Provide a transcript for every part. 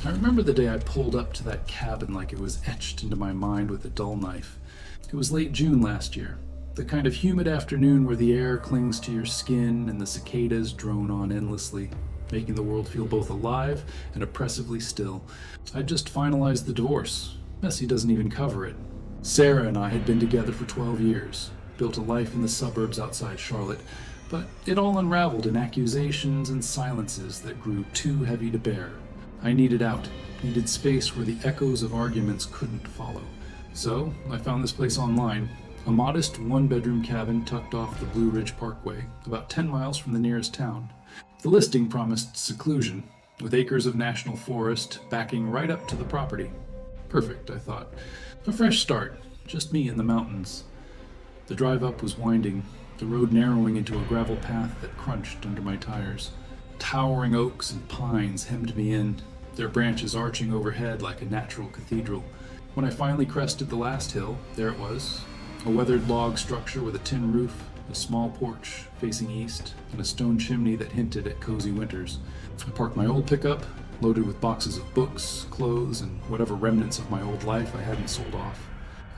I remember the day I pulled up to that cabin like it was etched into my mind with a dull knife. It was late June last year, the kind of humid afternoon where the air clings to your skin and the cicadas drone on endlessly, making the world feel both alive and oppressively still. I'd just finalized the divorce. Messy doesn't even cover it. Sarah and I had been together for 12 years, built a life in the suburbs outside Charlotte, but it all unraveled in accusations and silences that grew too heavy to bear. I needed out, needed space where the echoes of arguments couldn't follow. So I found this place online, a modest one-bedroom cabin tucked off the Blue Ridge Parkway, about 10 miles from the nearest town. The listing promised seclusion, with acres of national forest backing right up to the property. Perfect, I thought. A fresh start, just me in the mountains. The drive up was winding, the road narrowing into a gravel path that crunched under my tires. Towering oaks and pines hemmed me in, their branches arching overhead like a natural cathedral. When I finally crested the last hill, there it was, a weathered log structure with a tin roof, a small porch facing east, and a stone chimney that hinted at cozy winters. I parked my old pickup, loaded with boxes of books, clothes, and whatever remnants of my old life I hadn't sold off.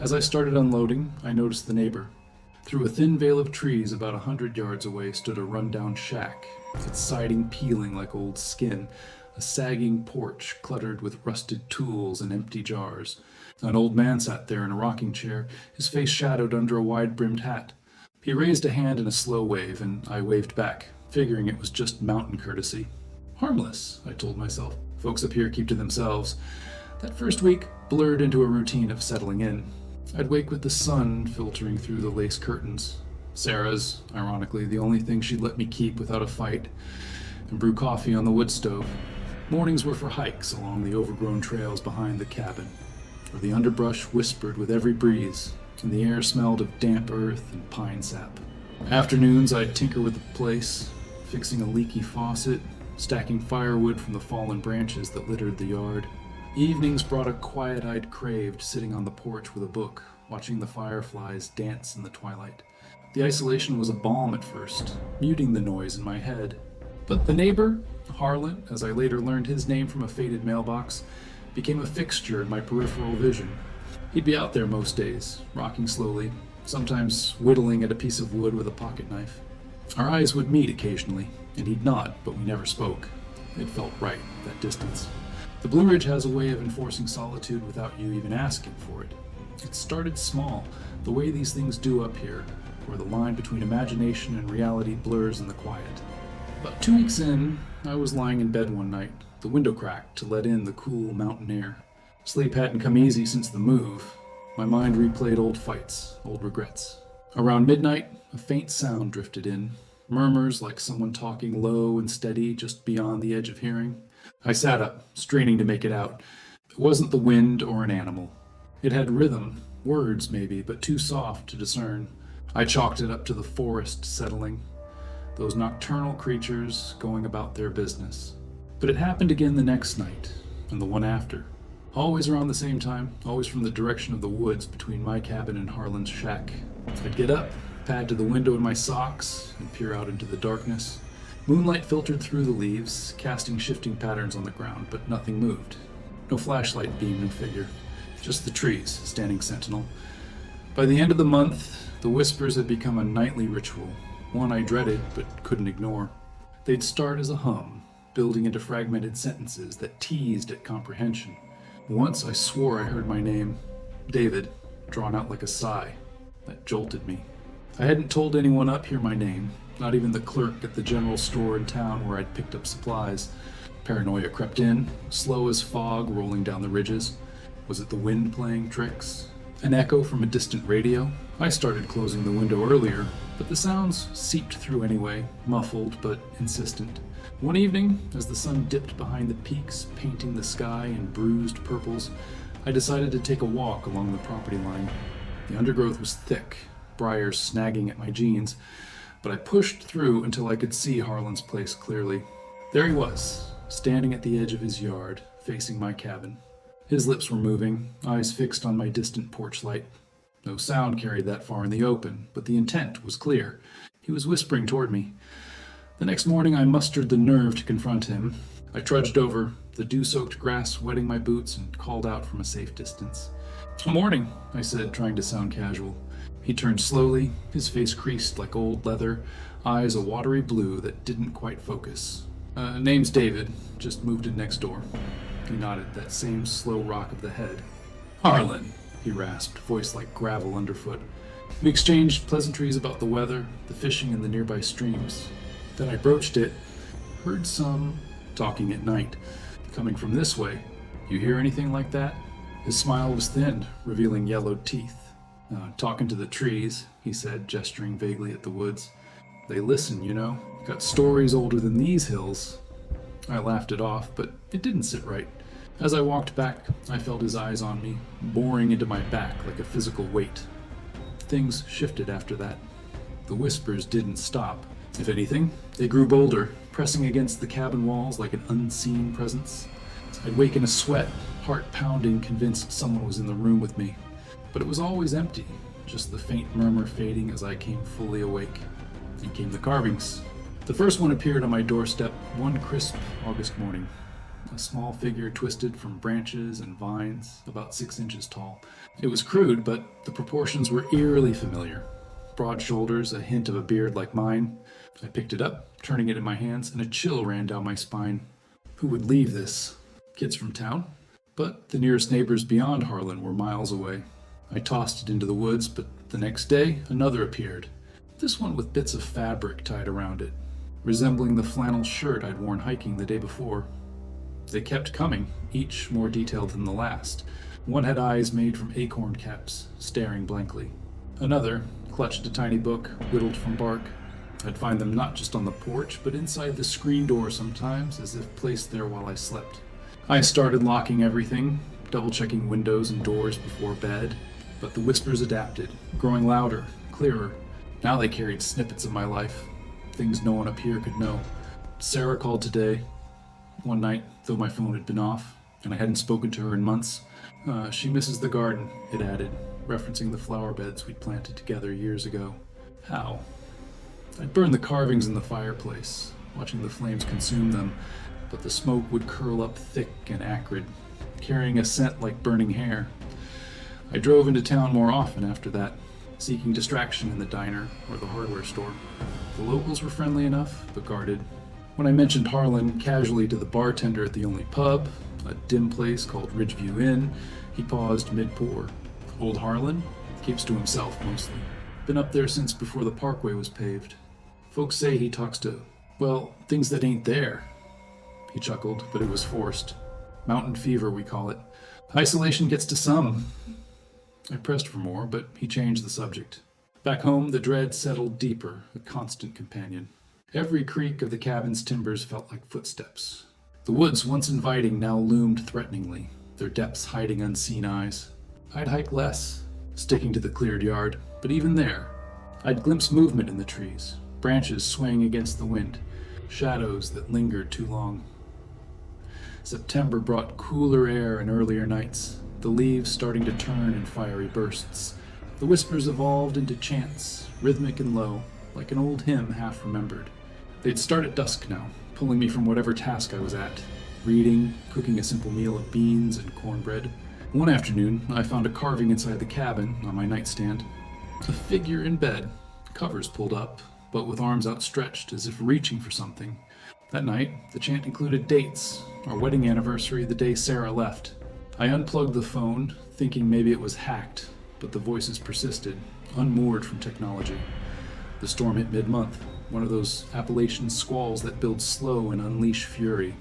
As I started unloading, I noticed the neighbor. Through a thin veil of trees about 100 yards away stood a rundown shack, its siding peeling like old skin, a sagging porch cluttered with rusted tools and empty jars. An old man sat there in a rocking chair, his face shadowed under a wide-brimmed hat. He raised a hand in a slow wave, and I waved back, figuring it was just mountain courtesy. Harmless, I told myself. Folks up here keep to themselves. That first week blurred into a routine of settling in. I'd wake with the sun filtering through the lace curtains. Sarah's, ironically, the only thing she'd let me keep without a fight, and brew coffee on the wood stove. Mornings were for hikes along the overgrown trails behind the cabin, where the underbrush whispered with every breeze, and the air smelled of damp earth and pine sap. Afternoons, I'd tinker with the place, fixing a leaky faucet, stacking firewood from the fallen branches that littered the yard. Evenings brought a quiet I'd craved, sitting on the porch with a book, watching the fireflies dance in the twilight. The isolation was a balm at first, muting the noise in my head. But the neighbor, Harlan, as I later learned his name from a faded mailbox, became a fixture in my peripheral vision. He'd be out there most days, rocking slowly, sometimes whittling at a piece of wood with a pocket knife. Our eyes would meet occasionally, and he'd nod, but we never spoke. It felt right, that distance. The Blue Ridge has a way of enforcing solitude without you even asking for it. It started small, the way these things do up here, where the line between imagination and reality blurs in the quiet. About 2 weeks in, I was lying in bed one night, the window cracked to let in the cool mountain air. Sleep hadn't come easy since the move. My mind replayed old fights, old regrets. Around midnight, a faint sound drifted in, murmurs like someone talking low and steady just beyond the edge of hearing. I sat up, straining to make it out. It wasn't the wind or an animal. It had rhythm, words maybe, but too soft to discern. I chalked it up to the forest settling, those nocturnal creatures going about their business. But it happened again the next night, and the one after. Always around the same time, always from the direction of the woods between my cabin and Harlan's shack. I'd get up, pad to the window in my socks, and peer out into the darkness. Moonlight filtered through the leaves, casting shifting patterns on the ground, but nothing moved. No flashlight beam, no figure. Just the trees, standing sentinel. By the end of the month, the whispers had become a nightly ritual, one I dreaded but couldn't ignore. They'd start as a hum, building into fragmented sentences that teased at comprehension. Once I swore I heard my name, David, drawn out like a sigh. That jolted me. I hadn't told anyone up here my name, not even the clerk at the general store in town where I'd picked up supplies. Paranoia crept in, slow as fog rolling down the ridges. Was it the wind playing tricks? An echo from a distant radio? I started closing the window earlier, but the sounds seeped through anyway, muffled but insistent. One evening, as the sun dipped behind the peaks, painting the sky in bruised purples, I decided to take a walk along the property line. The undergrowth was thick, briars snagging at my jeans, but I pushed through until I could see Harlan's place clearly. There he was, standing at the edge of his yard, facing my cabin. His lips were moving, eyes fixed on my distant porch light. No sound carried that far in the open, but the intent was clear. He was whispering toward me. The next morning I mustered the nerve to confront him. I trudged over, the dew-soaked grass wetting my boots, and called out from a safe distance. "Morning," I said, trying to sound casual. He turned slowly, his face creased like old leather, eyes a watery blue that didn't quite focus. Name's David, just moved in next door." He nodded, that same slow rock of the head. "Harlan," he rasped, voice like gravel underfoot. We exchanged pleasantries about the weather, the fishing, and the nearby streams. Then I broached it. "Heard some talking at night, coming from this way. You hear anything like that?" His smile was thin, revealing yellowed teeth. "Talking to the trees," he said, gesturing vaguely at the woods. "They listen, you know. Got stories older than these hills." I laughed it off, but it didn't sit right. As I walked back, I felt his eyes on me, boring into my back like a physical weight. Things shifted after that. The whispers didn't stop. If anything, they grew bolder, pressing against the cabin walls like an unseen presence. I'd wake in a sweat, heart pounding, convinced someone was in the room with me. But it was always empty, just the faint murmur fading as I came fully awake. Then came the carvings. The first one appeared on my doorstep one crisp August morning. A small figure twisted from branches and vines, about 6 inches tall. It was crude, but the proportions were eerily familiar. Broad shoulders, a hint of a beard like mine. I picked it up, turning it in my hands, and a chill ran down my spine. Who would leave this? Kids from town? But the nearest neighbors beyond Harlan were miles away. I tossed it into the woods, but the next day, another appeared. This one with bits of fabric tied around it, resembling the flannel shirt I'd worn hiking the day before. They kept coming, each more detailed than the last. One had eyes made from acorn caps, staring blankly. Another clutched a tiny book, whittled from bark. I'd find them not just on the porch, but inside the screen door sometimes, as if placed there while I slept. I started locking everything, double-checking windows and doors before bed, but the whispers adapted, growing louder, clearer. Now they carried snippets of my life, things no one up here could know. Sarah called today. One night, though my phone had been off, and I hadn't spoken to her in months. She misses the garden, it added, referencing the flower beds we'd planted together years ago. How? I'd burned the carvings in the fireplace, watching the flames consume them, but the smoke would curl up thick and acrid, carrying a scent like burning hair. I drove into town more often after that, seeking distraction in the diner or the hardware store. The locals were friendly enough, but guarded. When I mentioned Harlan casually to the bartender at the only pub, a dim place called Ridgeview Inn, he paused mid-pour. Old Harlan? Keeps to himself mostly. Been up there since before the parkway was paved. Folks say he talks to, well, things that ain't there. He chuckled, but it was forced. Mountain fever, we call it. Isolation gets to some. I pressed for more, but he changed the subject. Back home, the dread settled deeper, a constant companion. Every creak of the cabin's timbers felt like footsteps. The woods, once inviting, now loomed threateningly, their depths hiding unseen eyes. I'd hike less, sticking to the cleared yard, but even there, I'd glimpse movement in the trees, branches swaying against the wind, shadows that lingered too long. September brought cooler air and earlier nights, the leaves starting to turn in fiery bursts. The whispers evolved into chants, rhythmic and low, like an old hymn half remembered. They'd start at dusk now, pulling me from whatever task I was at, reading, cooking a simple meal of beans and cornbread. One afternoon, I found a carving inside the cabin on my nightstand. A figure in bed, covers pulled up, but with arms outstretched as if reaching for something. That night, the chant included dates, our wedding anniversary, the day Sarah left. I unplugged the phone, thinking maybe it was hacked, but the voices persisted, unmoored from technology. The storm hit mid-month, one of those Appalachian squalls that build slow and unleash fury.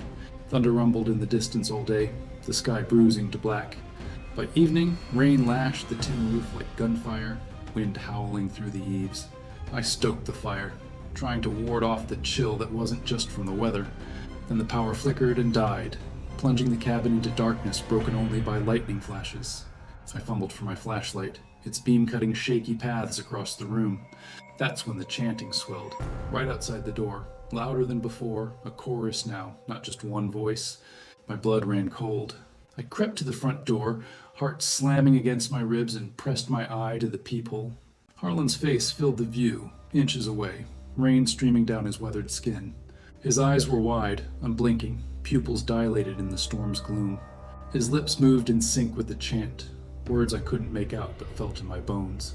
Thunder rumbled in the distance all day, the sky bruising to black. By evening, rain lashed the tin roof like gunfire, wind howling through the eaves. I stoked the fire, trying to ward off the chill that wasn't just from the weather. Then the power flickered and died, plunging the cabin into darkness broken only by lightning flashes. I fumbled for my flashlight, its beam cutting shaky paths across the room. That's when the chanting swelled, right outside the door, louder than before, a chorus now, not just one voice. My blood ran cold. I crept to the front door, heart slamming against my ribs, and pressed my eye to the peephole. Harlan's face filled the view, inches away, rain streaming down his weathered skin. His eyes were wide, unblinking, pupils dilated in the storm's gloom. His lips moved in sync with the chant, words I couldn't make out but felt in my bones.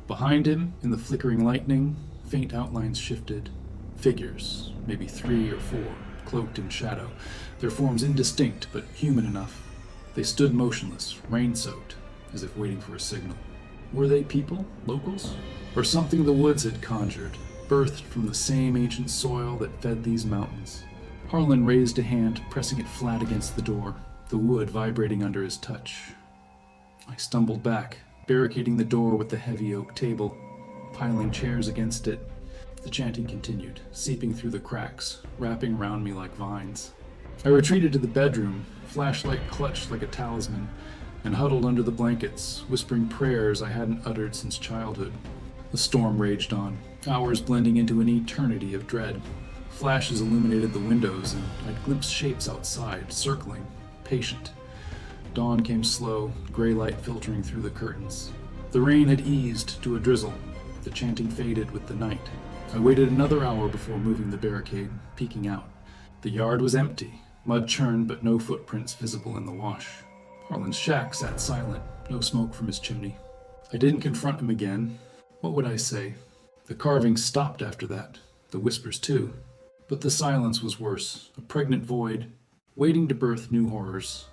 Behind him, in the flickering lightning, faint outlines shifted. Figures, maybe 3 or 4, cloaked in shadow, their forms indistinct but human enough. They stood motionless, rain-soaked, as if waiting for a signal. Were they people, locals? Or something the woods had conjured, birthed from the same ancient soil that fed these mountains? Harlan raised a hand, pressing it flat against the door, the wood vibrating under his touch. I stumbled back, barricading the door with the heavy oak table, piling chairs against it. The chanting continued, seeping through the cracks, wrapping around me like vines. I retreated to the bedroom, flashlight clutched like a talisman, and huddled under the blankets, whispering prayers I hadn't uttered since childhood. The storm raged on, hours blending into an eternity of dread. Flashes illuminated the windows, and I'd glimpse shapes outside, circling, patient. Dawn came slow, gray light filtering through the curtains. The rain had eased to a drizzle. The chanting faded with the night. I waited another hour before moving the barricade, peeking out. The yard was empty, mud churned but no footprints visible in the wash. Harlan's shack sat silent, no smoke from his chimney. I didn't confront him again. What would I say? The carving stopped after that, the whispers too. But the silence was worse, a pregnant void, waiting to birth new horrors.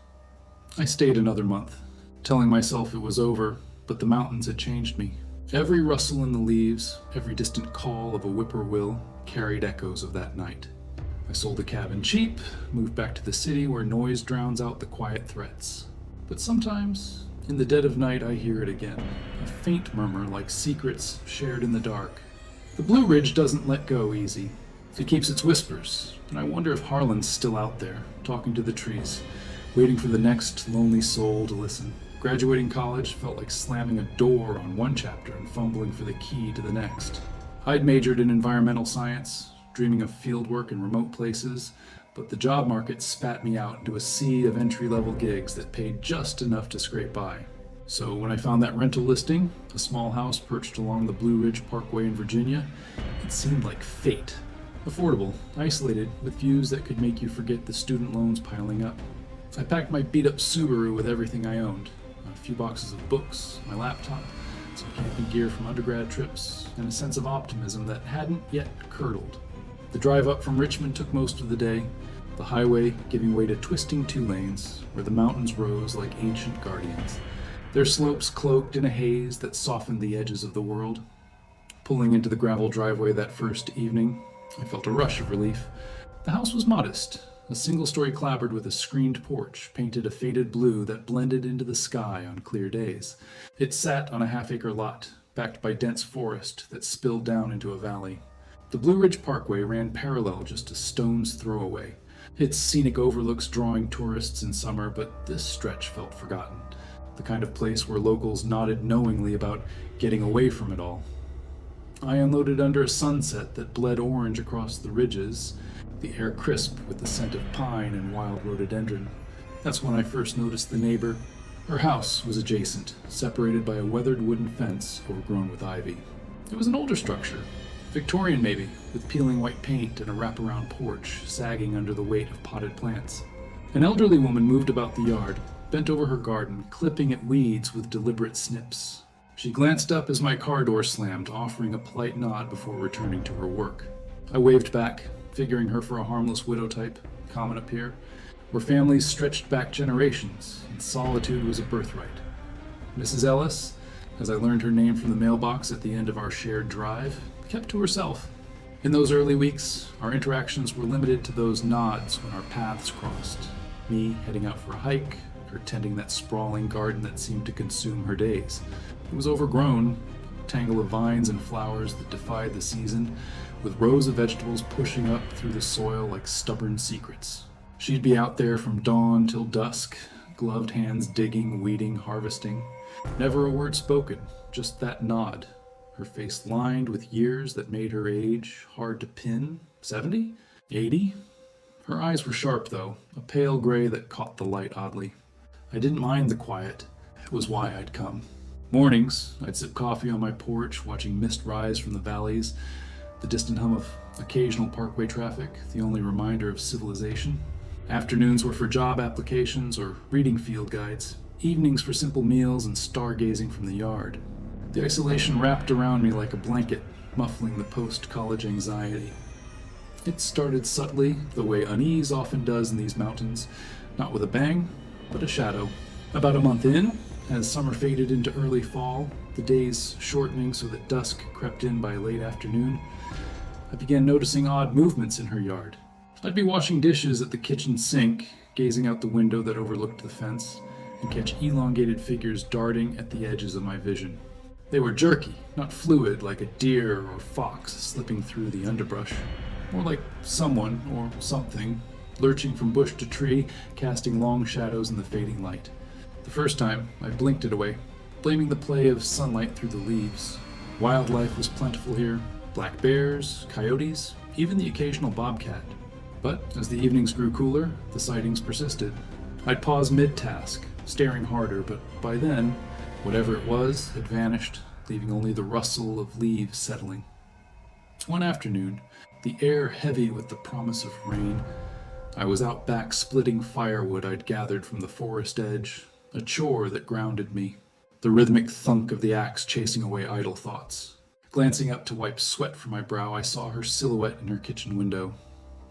I stayed another month, telling myself it was over, but the mountains had changed me. Every rustle in the leaves, every distant call of a whippoorwill carried echoes of that night. I sold the cabin cheap, moved back to the city where noise drowns out the quiet threats. But sometimes, in the dead of night, I hear it again, a faint murmur like secrets shared in the dark. The Blue Ridge doesn't let go easy. It keeps its whispers, and I wonder if Harlan's still out there, talking to the trees, waiting for the next lonely soul to listen. Graduating college felt like slamming a door on one chapter and fumbling for the key to the next. I'd majored in environmental science, dreaming of fieldwork in remote places, but the job market spat me out into a sea of entry-level gigs that paid just enough to scrape by. So when I found that rental listing, a small house perched along the Blue Ridge Parkway in Virginia, it seemed like fate. Affordable, isolated, with views that could make you forget the student loans piling up. I packed my beat-up Subaru with everything I owned. A few boxes of books, my laptop, some camping gear from undergrad trips, and a sense of optimism that hadn't yet curdled. The drive up from Richmond took most of the day, the highway giving way to twisting 2 lanes, where the mountains rose like ancient guardians, their slopes cloaked in a haze that softened the edges of the world. Pulling into the gravel driveway that first evening, I felt a rush of relief. The house was modest, a single-story clapboard with a screened porch painted a faded blue that blended into the sky on clear days. It sat on a half-acre lot, backed by dense forest that spilled down into a valley. The Blue Ridge Parkway ran parallel just a stone's throw away, its scenic overlooks drawing tourists in summer, but this stretch felt forgotten, the kind of place where locals nodded knowingly about getting away from it all. I unloaded under a sunset that bled orange across the ridges, the air crisp with the scent of pine and wild rhododendron. That's when I first noticed the neighbor. Her house was adjacent, separated by a weathered wooden fence overgrown with ivy. It was an older structure, Victorian maybe, with peeling white paint and a wraparound porch sagging under the weight of potted plants. An elderly woman moved about the yard, bent over her garden, clipping at weeds with deliberate snips. She glanced up as my car door slammed, offering a polite nod before returning to her work. I waved back, figuring her for a harmless widow type, common up here, where families stretched back generations, and solitude was a birthright. Mrs. Ellis, as I learned her name from the mailbox at the end of our shared drive, kept to herself. In those early weeks, our interactions were limited to those nods when our paths crossed. Me heading out for a hike, her tending that sprawling garden that seemed to consume her days. It was overgrown, a tangle of vines and flowers that defied the season, with rows of vegetables pushing up through the soil like stubborn secrets. She'd be out there from dawn till dusk, gloved hands digging, weeding, harvesting. Never a word spoken, just that nod. Her face lined with years that made her age hard to pin. 70? 80? Her eyes were sharp, though, a pale gray that caught the light oddly. I didn't mind the quiet. It was why I'd come. Mornings, I'd sip coffee on my porch, watching mist rise from the valleys, the distant hum of occasional parkway traffic, the only reminder of civilization. Afternoons were for job applications or reading field guides, evenings for simple meals and stargazing from the yard. The isolation wrapped around me like a blanket, muffling the post-college anxiety. It started subtly, the way unease often does in these mountains, not with a bang, but a shadow. About a month in, as summer faded into early fall, the days shortening so that dusk crept in by late afternoon, I began noticing odd movements in her yard. I'd be washing dishes at the kitchen sink, gazing out the window that overlooked the fence, and catch elongated figures darting at the edges of my vision. They were jerky, not fluid like a deer or fox slipping through the underbrush. More like someone, or something, lurching from bush to tree, casting long shadows in the fading light. The first time, I blinked it away, blaming the play of sunlight through the leaves. Wildlife was plentiful here, black bears, coyotes, even the occasional bobcat. But as the evenings grew cooler, the sightings persisted. I'd pause mid-task, staring harder, but by then, whatever it was had vanished, leaving only the rustle of leaves settling. One afternoon, the air heavy with the promise of rain, I was out back splitting firewood I'd gathered from the forest edge, a chore that grounded me, the rhythmic thunk of the axe chasing away idle thoughts. Glancing up to wipe sweat from my brow, I saw her silhouette in her kitchen window.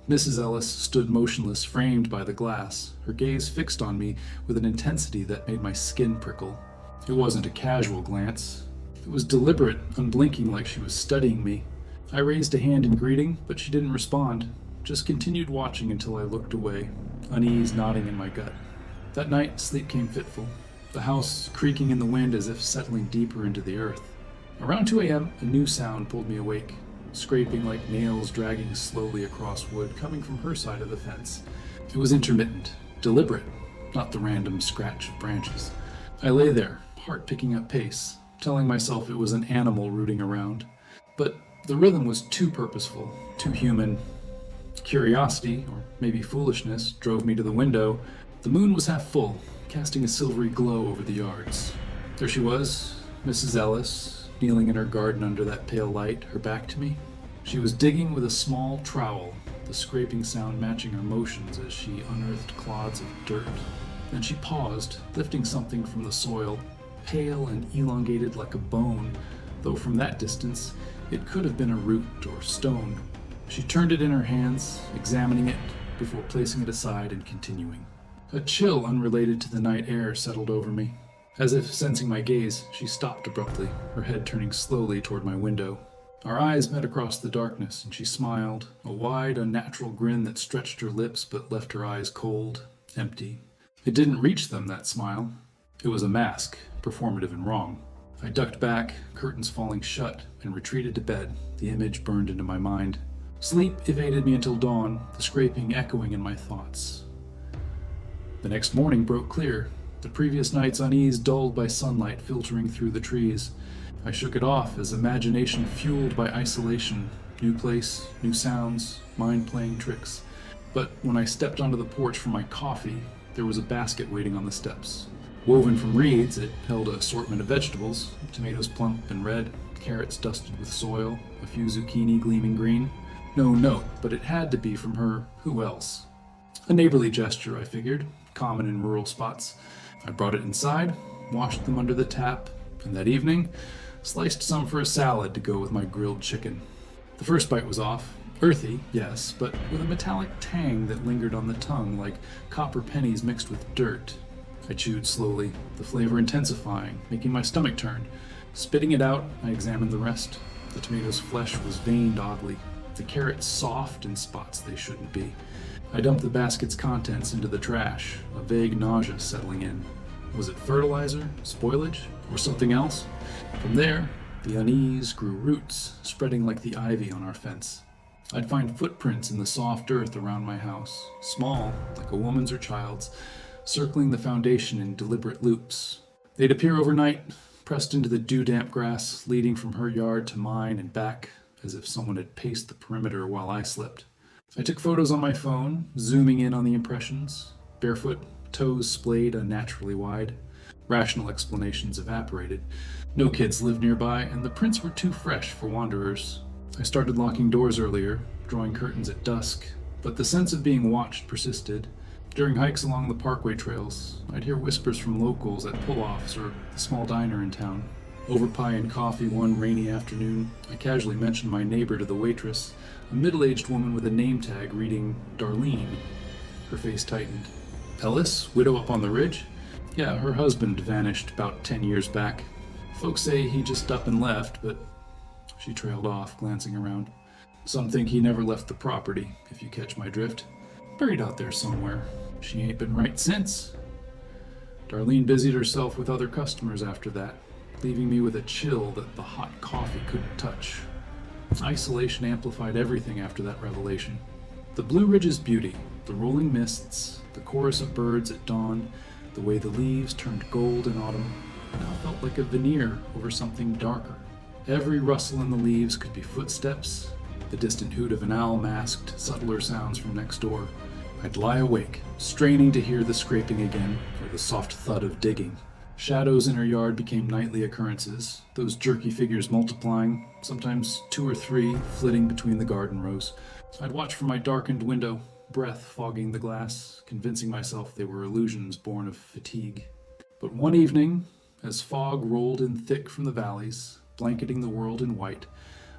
Mrs. Ellis stood motionless, framed by the glass, her gaze fixed on me with an intensity that made my skin prickle. It wasn't a casual glance. It was deliberate, unblinking, like she was studying me. I raised a hand in greeting, but she didn't respond, just continued watching until I looked away, unease knotting in my gut. That night, sleep came fitful, the house creaking in the wind as if settling deeper into the earth. Around 2 a.m., a new sound pulled me awake. Scraping like nails dragging slowly across wood, coming from her side of the fence. It was intermittent, deliberate, not the random scratch of branches. I lay there, heart picking up pace, telling myself it was an animal rooting around. But the rhythm was too purposeful, too human. Curiosity, or maybe foolishness, drove me to the window. The moon was half full, casting a silvery glow over the yards. There she was, Mrs. Ellis, kneeling in her garden under that pale light, her back to me. She was digging with a small trowel, the scraping sound matching her motions as she unearthed clods of dirt. Then she paused, lifting something from the soil, pale and elongated like a bone, though from that distance it could have been a root or stone. She turned it in her hands, examining it, before placing it aside and continuing. A chill unrelated to the night air settled over me. As if sensing my gaze, she stopped abruptly, her head turning slowly toward my window. Our eyes met across the darkness, and she smiled, a wide, unnatural grin that stretched her lips but left her eyes cold, empty. It didn't reach them, that smile. It was a mask, performative and wrong. I ducked back, curtains falling shut, and retreated to bed, the image burned into my mind. Sleep evaded me until dawn, the scraping echoing in my thoughts. The next morning broke clear, the previous night's unease dulled by sunlight filtering through the trees. I shook it off as imagination fueled by isolation, new place, new sounds, mind playing tricks. But when I stepped onto the porch for my coffee, there was a basket waiting on the steps. Woven from reeds, it held an assortment of vegetables, tomatoes plump and red, carrots dusted with soil, a few zucchini gleaming green. No note, but it had to be from her. Who else? A neighborly gesture, I figured, common in rural spots. I brought it inside, washed them under the tap, and that evening, sliced some for a salad to go with my grilled chicken. The first bite was off. Earthy, yes, but with a metallic tang that lingered on the tongue like copper pennies mixed with dirt. I chewed slowly, the flavor intensifying, making my stomach turn. Spitting it out, I examined the rest. The tomato's flesh was veined oddly, the carrots soft in spots they shouldn't be. I dumped the basket's contents into the trash, a vague nausea settling in. Was it fertilizer, spoilage, or something else? From there, the unease grew roots, spreading like the ivy on our fence. I'd find footprints in the soft earth around my house, small, like a woman's or child's, circling the foundation in deliberate loops. They'd appear overnight, pressed into the dew-damp grass, leading from her yard to mine and back, as if someone had paced the perimeter while I slept. I took photos on my phone, zooming in on the impressions. Barefoot, toes splayed unnaturally wide. Rational explanations evaporated. No kids lived nearby, and the prints were too fresh for wanderers. I started locking doors earlier, drawing curtains at dusk, but the sense of being watched persisted. During hikes along the parkway trails, I'd hear whispers from locals at pull-offs or the small diner in town. Over pie and coffee one rainy afternoon, I casually mentioned my neighbor to the waitress, a middle-aged woman with a name tag reading Darlene. Her face tightened. Ellis, widow up on the ridge? Yeah, her husband vanished about 10 years back. Folks say he just up and left, but she trailed off, glancing around. Some think he never left the property, if you catch my drift. Buried out there somewhere. She ain't been right since. Darlene busied herself with other customers after that, leaving me with a chill that the hot coffee couldn't touch. Isolation amplified everything after that revelation. The Blue Ridge's beauty, the rolling mists, the chorus of birds at dawn, the way the leaves turned gold in autumn, now felt like a veneer over something darker. Every rustle in the leaves could be footsteps, the distant hoot of an owl masked subtler sounds from next door. I'd lie awake, straining to hear the scraping again, or the soft thud of digging. Shadows in her yard became nightly occurrences, those jerky figures multiplying, sometimes 2 or 3 flitting between the garden rows. I'd watch from my darkened window, breath fogging the glass, convincing myself they were illusions born of fatigue. But one evening, as fog rolled in thick from the valleys, blanketing the world in white,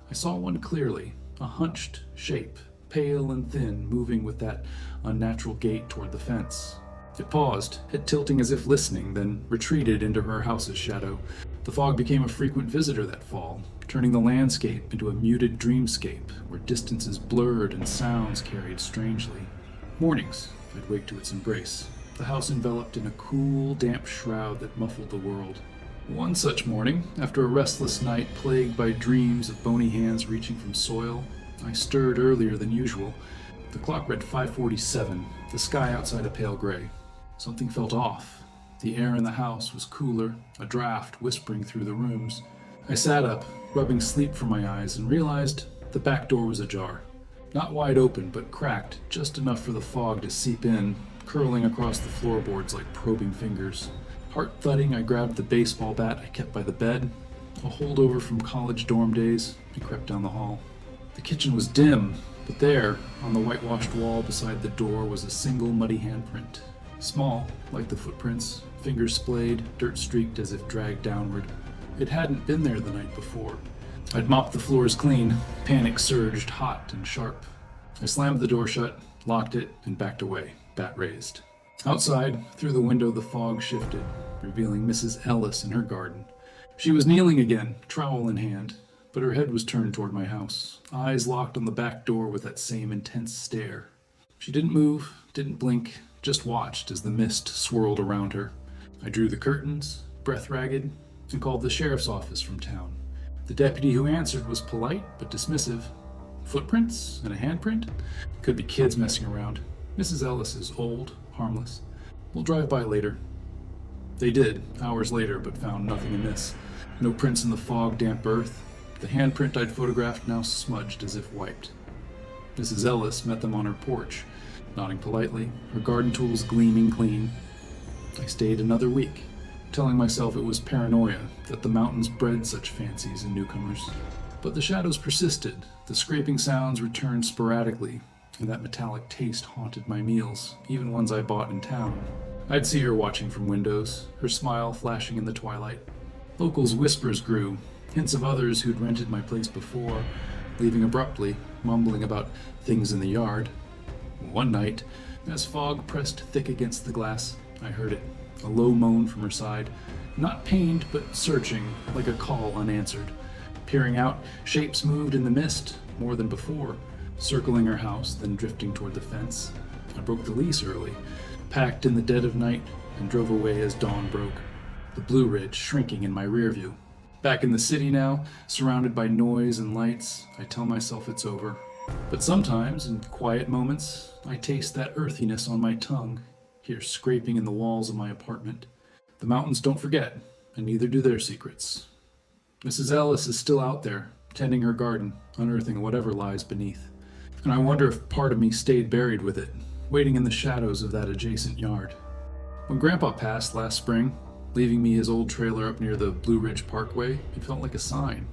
I saw one clearly, a hunched shape, pale and thin, moving with that unnatural gait toward the fence. It paused, head tilting as if listening, then retreated into her house's shadow. The fog became a frequent visitor that fall, turning the landscape into a muted dreamscape where distances blurred and sounds carried strangely. Mornings, I'd wake to its embrace, the house enveloped in a cool, damp shroud that muffled the world. One such morning, after a restless night plagued by dreams of bony hands reaching from soil, I stirred earlier than usual. The clock read 5:47, the sky outside a pale gray. Something felt off. The air in the house was cooler, a draft whispering through the rooms. I sat up, rubbing sleep from my eyes, and realized the back door was ajar. Not wide open, but cracked, just enough for the fog to seep in, curling across the floorboards like probing fingers. Heart thudding, I grabbed the baseball bat I kept by the bed, a holdover from college dorm days, and crept down the hall. The kitchen was dim, but there, on the whitewashed wall beside the door, was a single muddy handprint. Small, like the footprints, fingers splayed, dirt streaked as if dragged downward. It hadn't been there the night before. I'd mopped the floors clean. Panic surged, hot and sharp. I slammed the door shut, locked it, and backed away, bat raised. Outside, through the window, the fog shifted, revealing Mrs. Ellis in her garden. She was kneeling again, trowel in hand, but her head was turned toward my house, eyes locked on the back door with that same intense stare. She didn't move, didn't blink, just watched as the mist swirled around her. I drew the curtains, breath ragged, and called the sheriff's office from town. The deputy who answered was polite but dismissive. Footprints and a handprint? Could be kids messing around. Mrs. Ellis is old, harmless. We'll drive by later. They did, hours later, but found nothing amiss. No prints in the fog-damp earth. The handprint I'd photographed now smudged as if wiped. Mrs. Ellis met them on her porch, nodding politely, her garden tools gleaming clean. I stayed another week, telling myself it was paranoia, that the mountains bred such fancies in newcomers. But the shadows persisted, the scraping sounds returned sporadically, and that metallic taste haunted my meals, even ones I bought in town. I'd see her watching from windows, her smile flashing in the twilight. Locals' whispers grew, hints of others who'd rented my place before, leaving abruptly, mumbling about things in the yard. One night, as fog pressed thick against the glass, I heard it, a low moan from her side, not pained but searching, like a call unanswered. Peering out, shapes moved in the mist, more than before, circling her house, then drifting toward the fence. I broke the lease early, packed in the dead of night, and drove away as dawn broke, the Blue Ridge shrinking in my rear view. Back in the city now, surrounded by noise and lights, I tell myself it's over. But sometimes, in quiet moments, I taste that earthiness on my tongue, hear scraping in the walls of my apartment. The mountains don't forget, and neither do their secrets. Mrs. Ellis is still out there, tending her garden, unearthing whatever lies beneath. And I wonder if part of me stayed buried with it, waiting in the shadows of that adjacent yard. When Grandpa passed last spring, leaving me his old trailer up near the Blue Ridge Parkway, it felt like a sign.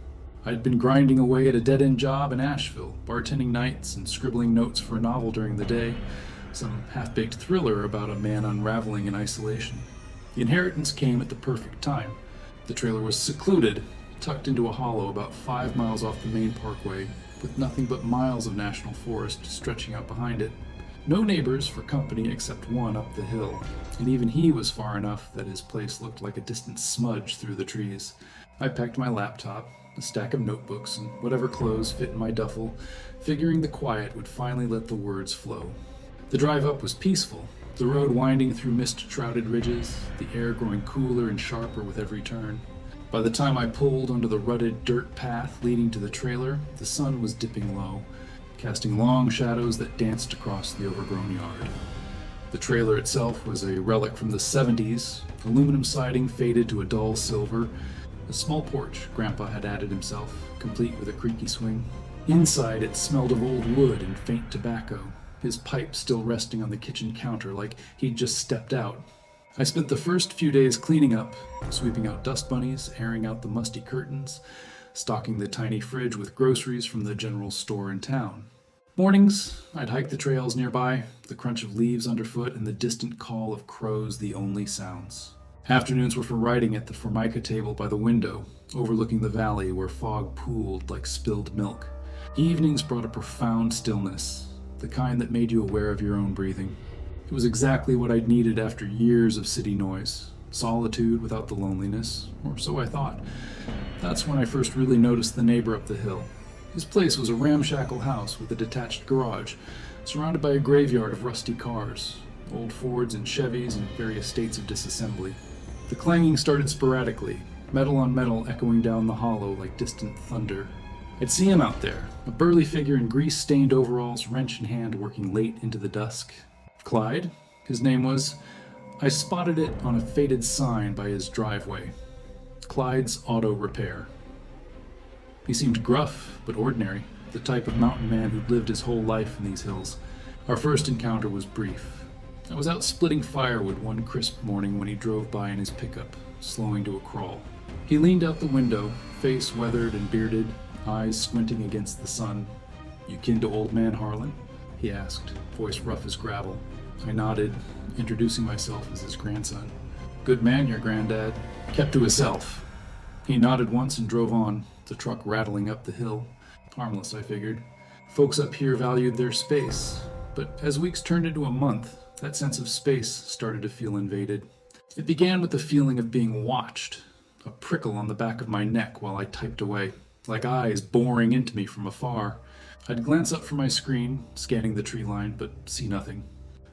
I'd been grinding away at a dead-end job in Asheville, bartending nights and scribbling notes for a novel during the day. some half-baked thriller about a man unraveling in isolation. The inheritance came at the perfect time. The trailer was secluded, tucked into a hollow about 5 miles off the main parkway, with nothing but miles of national forest stretching out behind it. No neighbors for company except one up the hill, and even he was far enough that his place looked like a distant smudge through the trees. I packed my laptop, a stack of notebooks, and whatever clothes fit in my duffel, figuring the quiet would finally let the words flow. The drive up was peaceful, the road winding through mist-shrouded ridges, the air growing cooler and sharper with every turn. By the time I pulled onto the rutted dirt path leading to the trailer, the sun was dipping low, casting long shadows that danced across the overgrown yard. The trailer itself was a relic from the 70s, aluminum siding faded to a dull silver, a small porch Grandpa had added himself, complete with a creaky swing. Inside it smelled of old wood and faint tobacco, his pipe still resting on the kitchen counter like he'd just stepped out. I spent the first few days cleaning up, sweeping out dust bunnies, airing out the musty curtains, stocking the tiny fridge with groceries from the general store in town. Mornings, I'd hike the trails nearby, the crunch of leaves underfoot and the distant call of crows the only sounds. Afternoons were for writing at the formica table by the window, overlooking the valley where fog pooled like spilled milk. Evenings brought a profound stillness, the kind that made you aware of your own breathing. It was exactly what I'd needed after years of city noise, solitude without the loneliness, or so I thought. That's when I first really noticed the neighbor up the hill. His place was a ramshackle house with a detached garage, surrounded by a graveyard of rusty cars, old Fords and Chevys in various states of disassembly. The clanging started sporadically, metal on metal echoing down the hollow like distant thunder. I'd see him out there, a burly figure in grease-stained overalls, wrench in hand, working late into the dusk. Clyde, his name was. I spotted it on a faded sign by his driveway. Clyde's Auto Repair. He seemed gruff, but ordinary, the type of mountain man who'd lived his whole life in these hills. Our first encounter was brief. I was out splitting firewood one crisp morning when he drove by in his pickup, slowing to a crawl. He leaned out the window, face weathered and bearded, eyes squinting against the sun. "You kin to Old Man Harlan?" he asked, voice rough as gravel. I nodded, introducing myself as his grandson. "Good man, your granddad." Kept to himself. He nodded once and drove on, the truck rattling up the hill. Harmless, I figured. Folks up here valued their space, but as weeks turned into a month, that sense of space started to feel invaded. It began with the feeling of being watched, a prickle on the back of my neck while I typed away, like eyes boring into me from afar. I'd glance up from my screen, scanning the tree line, but see nothing.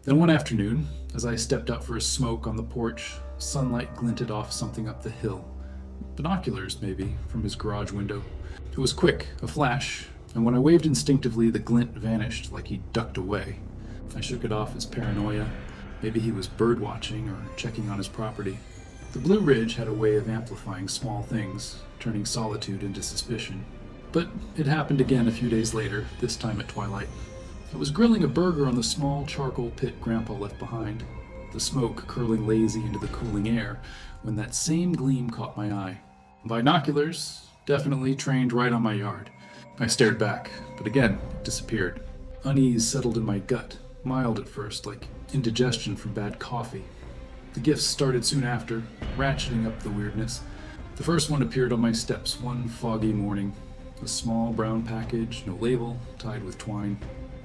Then one afternoon, as I stepped out for a smoke on the porch, sunlight glinted off something up the hill. Binoculars, maybe, from his garage window. It was quick, a flash, and when I waved instinctively, the glint vanished like he ducked away. I shook it off as paranoia. Maybe he was birdwatching or checking on his property. The Blue Ridge had a way of amplifying small things, turning solitude into suspicion. But it happened again a few days later, this time at twilight. I was grilling a burger on the small charcoal pit Grandpa left behind, the smoke curling lazy into the cooling air, when that same gleam caught my eye. Binoculars, definitely trained right on my yard. I stared back, but again, it disappeared. Unease settled in my gut, mild at first, like indigestion from bad coffee. The gifts started soon after, ratcheting up the weirdness. The first one appeared on my steps one foggy morning. A small brown package, no label, tied with twine.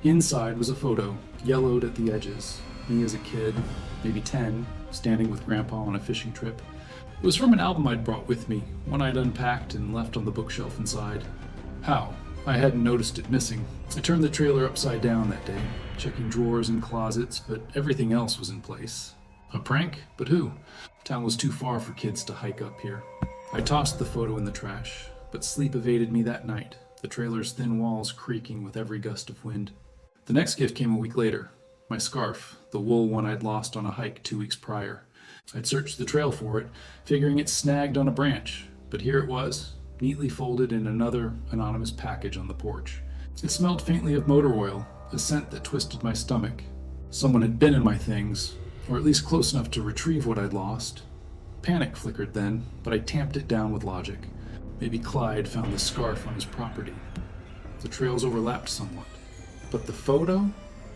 Inside was a photo, yellowed at the edges. Me as a kid, maybe 10, standing with Grandpa on a fishing trip. It was from an album I'd brought with me, one I'd unpacked and left on the bookshelf inside. How? I hadn't noticed it missing. I turned the trailer upside down that day, checking drawers and closets, but everything else was in place. A prank? But who? Town was too far for kids to hike up here. I tossed the photo in the trash, but sleep evaded me that night, the trailer's thin walls creaking with every gust of wind. The next gift came a week later. My scarf, the wool one I'd lost on a hike 2 weeks prior. I'd searched the trail for it, figuring it snagged on a branch, but here it was, neatly folded in another anonymous package on the porch. It smelled faintly of motor oil, a scent that twisted my stomach. Someone had been in my things, or at least close enough to retrieve what I'd lost. Panic flickered then, but I tamped it down with logic. Maybe Clyde found the scarf on his property. The trails overlapped somewhat. But the photo?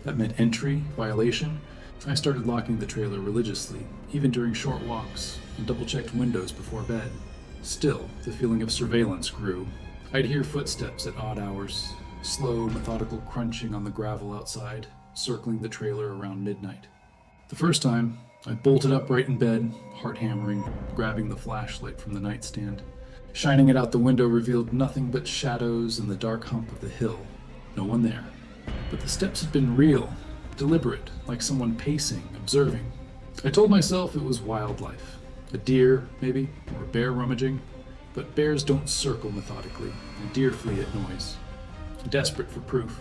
That meant entry, violation. I started locking the trailer religiously, even during short walks, and double-checked windows before bed. Still, the feeling of surveillance grew. I'd hear footsteps at odd hours, slow, methodical crunching on the gravel outside, circling the trailer around midnight. The first time, I bolted upright in bed, heart hammering, grabbing the flashlight from the nightstand. Shining it out the window revealed nothing but shadows and the dark hump of the hill. No one there. But the steps had been real, deliberate, like someone pacing, observing. I told myself it was wildlife. A deer, maybe, or a bear rummaging. But bears don't circle methodically, and deer flee at noise. Desperate for proof,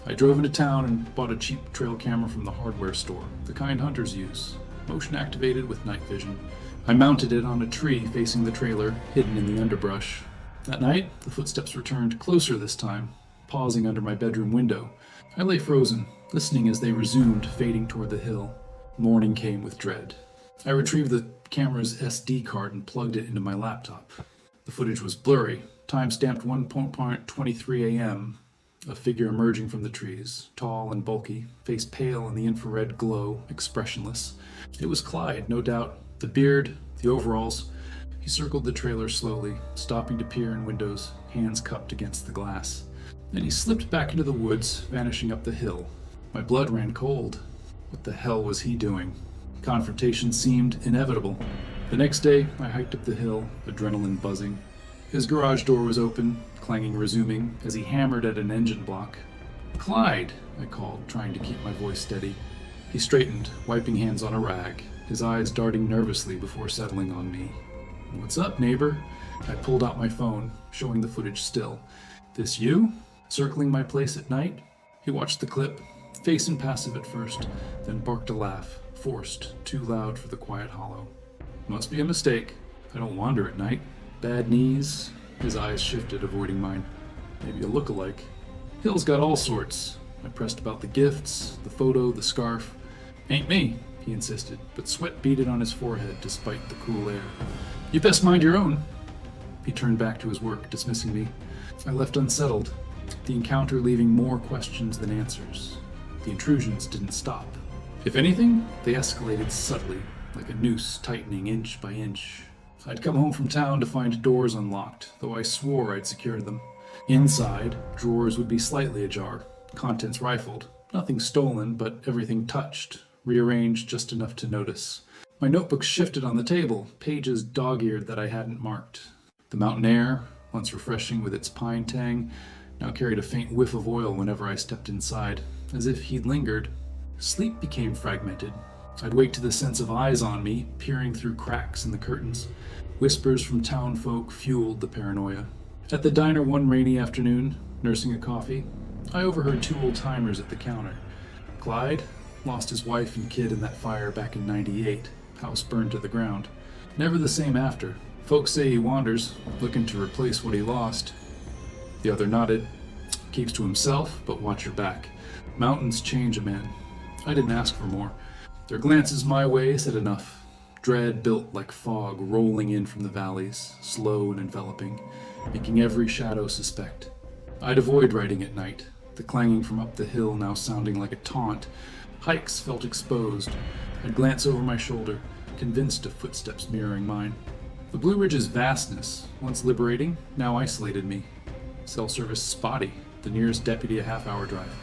I drove into town and bought a cheap trail camera from the hardware store, the kind hunters use, motion activated with night vision. I mounted it on a tree facing the trailer, hidden in the underbrush. That night, the footsteps returned, closer this time, pausing under my bedroom window. I lay frozen, listening as they resumed, fading toward the hill. Morning came with dread. I retrieved the camera's SD card and plugged it into my laptop. The footage was blurry, time-stamped 1:23 a.m., a figure emerging from the trees, tall and bulky, face pale in the infrared glow, expressionless. It was Clyde, no doubt. The beard, the overalls. He circled the trailer slowly, stopping to peer in windows, hands cupped against the glass. Then he slipped back into the woods, vanishing up the hill. My blood ran cold. What the hell was he doing? Confrontation seemed inevitable. The next day, I hiked up the hill, adrenaline buzzing. His garage door was open, clanging resuming, as he hammered at an engine block. "Clyde," I called, trying to keep my voice steady. He straightened, wiping hands on a rag, his eyes darting nervously before settling on me. "What's up, neighbor?" I pulled out my phone, showing the footage still. "This you? Circling my place at night?" He watched the clip, face impassive at first, then barked a laugh, forced, too loud for the quiet hollow. "Must be a mistake. I don't wander at night. Bad knees?" His eyes shifted, avoiding mine. "Maybe a look-alike." "Hill's got all sorts." I pressed about the gifts, the photo, the scarf. "Ain't me," he insisted, but sweat beaded on his forehead despite the cool air. "You best mind your own." He turned back to his work, dismissing me. I left unsettled, the encounter leaving more questions than answers. The intrusions didn't stop. If anything, they escalated subtly, like a noose tightening inch by inch. I'd come home from town to find doors unlocked, though I swore I'd secured them. Inside, drawers would be slightly ajar, contents rifled. Nothing stolen, but everything touched, rearranged just enough to notice. My notebook shifted on the table, pages dog-eared that I hadn't marked. The mountain air, once refreshing with its pine tang, now carried a faint whiff of oil whenever I stepped inside, as if he'd lingered. Sleep became fragmented. I'd wake to the sense of eyes on me, peering through cracks in the curtains. Whispers from town folk fueled the paranoia. At the diner one rainy afternoon, nursing a coffee, I overheard two old-timers at the counter. Clyde lost his wife and kid in that fire back in '98, house burned to the ground. Never the same after. Folks say he wanders, looking to replace what he lost. The other nodded. Keeps to himself, but watch your back. Mountains change a man. I didn't ask for more. Their glances my way said enough. Dread built like fog rolling in from the valleys, slow and enveloping, making every shadow suspect. I'd avoid riding at night, the clanging from up the hill now sounding like a taunt. Hikes felt exposed. I'd glance over my shoulder, convinced of footsteps mirroring mine. The Blue Ridge's vastness, once liberating, now isolated me. Cell service spotty, the nearest deputy a half-hour drive.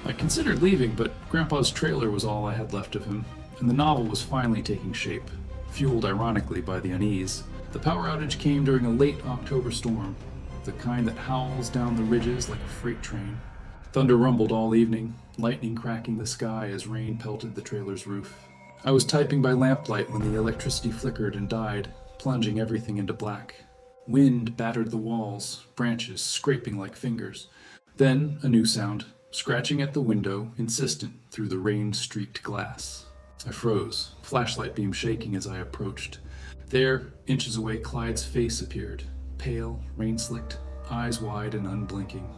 I considered leaving, but Grandpa's trailer was all I had left of him, and the novel was finally taking shape, fueled ironically by the unease. The power outage came during a late October storm, the kind that howls down the ridges like a freight train. Thunder rumbled all evening, lightning cracking the sky as rain pelted the trailer's roof. I was typing by lamplight when the electricity flickered and died, plunging everything into black. Wind battered the walls, branches scraping like fingers. Then a new sound, scratching at the window, insistent through the rain-streaked glass. I froze, flashlight beam shaking as I approached. There, inches away, Clyde's face appeared, pale, rain-slicked, eyes wide and unblinking.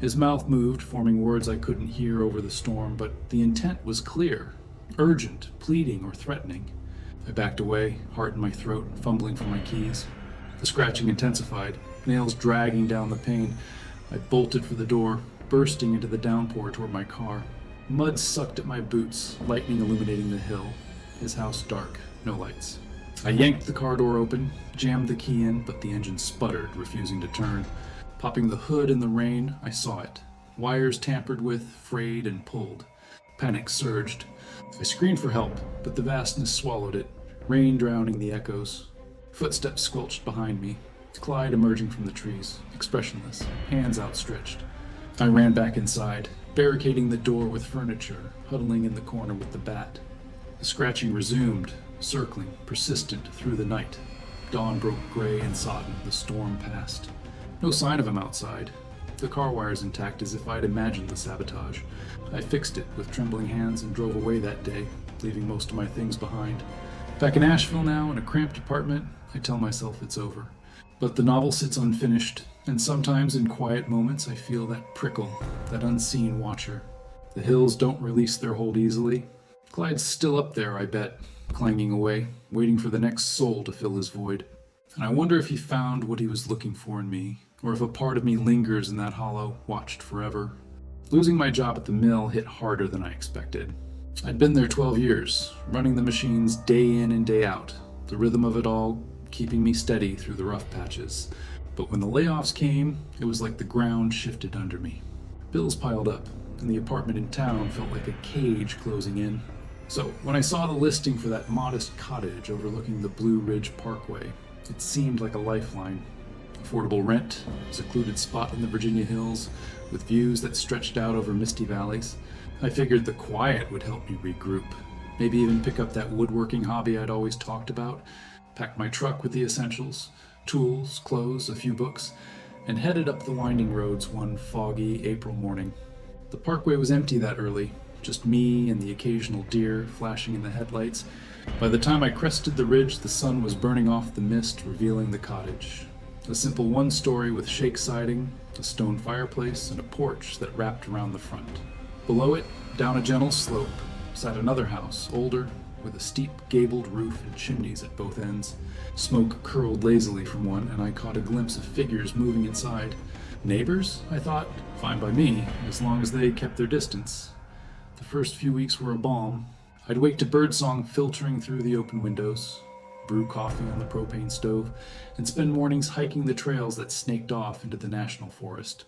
His mouth moved, forming words I couldn't hear over the storm, but the intent was clear, urgent, pleading, or threatening. I backed away, heart in my throat, fumbling for my keys. The scratching intensified, nails dragging down the pane. I bolted for the door, bursting into the downpour toward my car. Mud sucked at my boots, lightning illuminating the hill. His house dark, no lights. I yanked the car door open, jammed the key in, but the engine sputtered, refusing to turn. Popping the hood in the rain, I saw it. Wires tampered with, frayed, and pulled. Panic surged. I screamed for help, but the vastness swallowed it, rain drowning the echoes. Footsteps squelched behind me, Clyde emerging from the trees, expressionless, hands outstretched. I ran back inside, barricading the door with furniture, huddling in the corner with the bat. The scratching resumed, circling, persistent through the night. Dawn broke gray and sodden, the storm passed. No sign of him outside. The car wires intact as if I'd imagined the sabotage. I fixed it with trembling hands and drove away that day, leaving most of my things behind. Back in Asheville now, in a cramped apartment, I tell myself it's over. But the novel sits unfinished, and sometimes in quiet moments I feel that prickle, that unseen watcher. The hills don't release their hold easily. Clyde's still up there, I bet, clanging away, waiting for the next soul to fill his void. And I wonder if he found what he was looking for in me, or if a part of me lingers in that hollow, watched forever. Losing my job at the mill hit harder than I expected. I'd been there 12 years, running the machines day in and day out, the rhythm of it all keeping me steady through the rough patches. But when the layoffs came, it was like the ground shifted under me. Bills piled up, and the apartment in town felt like a cage closing in. So when I saw the listing for that modest cottage overlooking the Blue Ridge Parkway, it seemed like a lifeline. Affordable rent, secluded spot in the Virginia hills, with views that stretched out over misty valleys. I figured the quiet would help me regroup, maybe even pick up that woodworking hobby I'd always talked about, packed my truck with the essentials, tools, clothes, a few books, and headed up the winding roads one foggy April morning. The parkway was empty that early, just me and the occasional deer flashing in the headlights. By the time I crested the ridge, the sun was burning off the mist, revealing the cottage. A simple one-story with shake siding, a stone fireplace, and a porch that wrapped around the front. Below it, down a gentle slope, sat another house, older, with a steep gabled roof and chimneys at both ends. Smoke curled lazily from one, and I caught a glimpse of figures moving inside. Neighbors, I thought, fine by me, as long as they kept their distance. The first few weeks were a balm. I'd wake to birdsong filtering through the open windows, brew coffee on the propane stove, and spend mornings hiking the trails that snaked off into the national forest.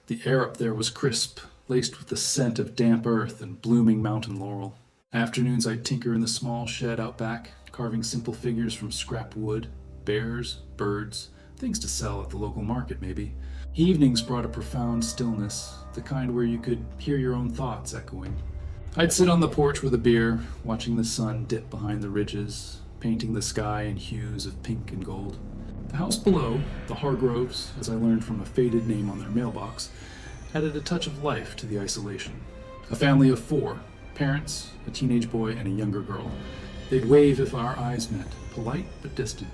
The air up there was crisp, laced with the scent of damp earth and blooming mountain laurel. Afternoons I'd tinker in the small shed out back, carving simple figures from scrap wood, bears, birds, things to sell at the local market maybe. Evenings brought a profound stillness, the kind where you could hear your own thoughts echoing. I'd sit on the porch with a beer, watching the sun dip behind the ridges, painting the sky in hues of pink and gold. The house below, the Hargroves, as I learned from a faded name on their mailbox, added a touch of life to the isolation. A family of 4, parents, a teenage boy, and a younger girl. They'd wave if our eyes met, polite but distant.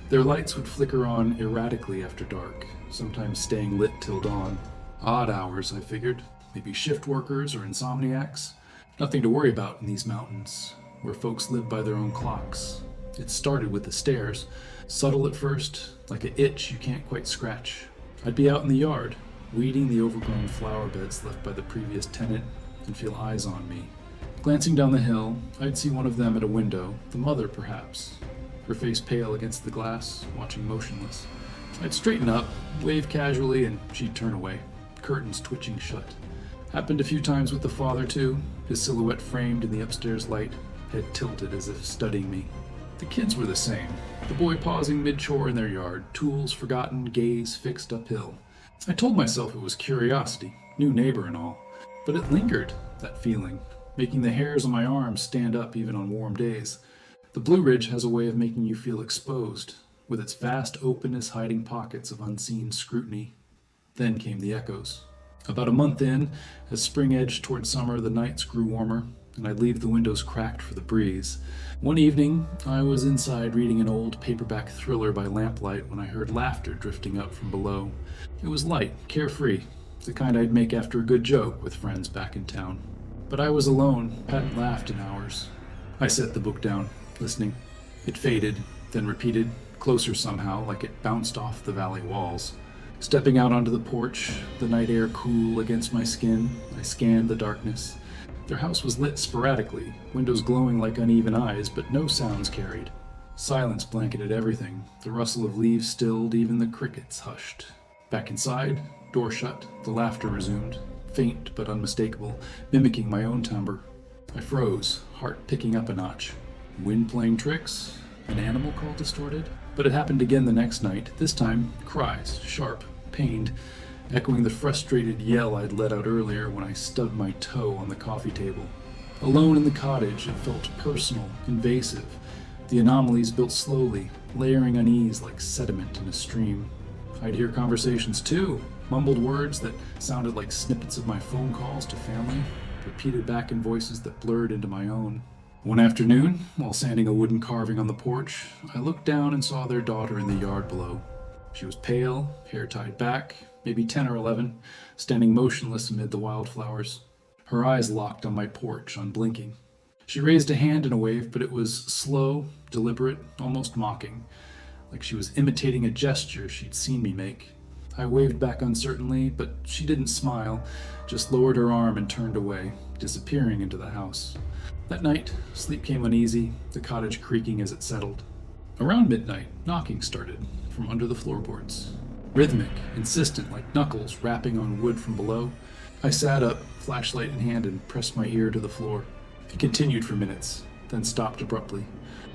Their lights would flicker on erratically after dark, sometimes staying lit till dawn. Odd hours, I figured. Maybe shift workers or insomniacs. Nothing to worry about in these mountains, where folks live by their own clocks. It started with the stairs, subtle at first, like an itch you can't quite scratch. I'd be out in the yard, weeding the overgrown flower beds left by the previous tenant, and feel eyes on me. Glancing down the hill, I'd see one of them at a window, the mother perhaps, her face pale against the glass, watching motionless. I'd straighten up, wave casually, and she'd turn away, curtains twitching shut. Happened a few times with the father too, his silhouette framed in the upstairs light, head tilted as if studying me. The kids were the same, the boy pausing mid-chore in their yard, tools forgotten, gaze fixed uphill. I told myself it was curiosity, new neighbor and all, but it lingered, that feeling, making the hairs on my arms stand up even on warm days. The Blue Ridge has a way of making you feel exposed, with its vast openness hiding pockets of unseen scrutiny. Then came the echoes. About a month in, as spring edged toward summer, the nights grew warmer, and I'd leave the windows cracked for the breeze. One evening, I was inside reading an old paperback thriller by lamplight when I heard laughter drifting up from below. It was light, carefree, the kind I'd make after a good joke with friends back in town. But I was alone, hadn't laughed in hours. I set the book down, listening. It faded, then repeated, closer somehow, like it bounced off the valley walls. Stepping out onto the porch, the night air cool against my skin, I scanned the darkness. Their house was lit sporadically, windows glowing like uneven eyes, but no sounds carried. Silence blanketed everything. The rustle of leaves stilled, even the crickets hushed. Back inside, door shut, the laughter resumed, faint but unmistakable, mimicking my own timbre. I froze, heart picking up a notch. Wind playing tricks? An animal call distorted? But it happened again the next night, this time cries, sharp, pained, echoing the frustrated yell I'd let out earlier when I stubbed my toe on the coffee table. Alone in the cottage, it felt personal, invasive. The anomalies built slowly, layering unease like sediment in a stream. I'd hear conversations too, mumbled words that sounded like snippets of my phone calls to family, repeated back in voices that blurred into my own. One afternoon, while sanding a wooden carving on the porch, I looked down and saw their daughter in the yard below. She was pale, hair tied back, maybe 10 or 11, standing motionless amid the wildflowers. Her eyes locked on my porch, unblinking. She raised a hand in a wave, but it was slow, deliberate, almost mocking, like she was imitating a gesture she'd seen me make. I waved back uncertainly, but she didn't smile, just lowered her arm and turned away, disappearing into the house. That night, sleep came uneasy, the cottage creaking as it settled. Around midnight, knocking started from under the floorboards. Rhythmic, insistent, like knuckles rapping on wood from below. I sat up, flashlight in hand, and pressed my ear to the floor. It continued for minutes, then stopped abruptly.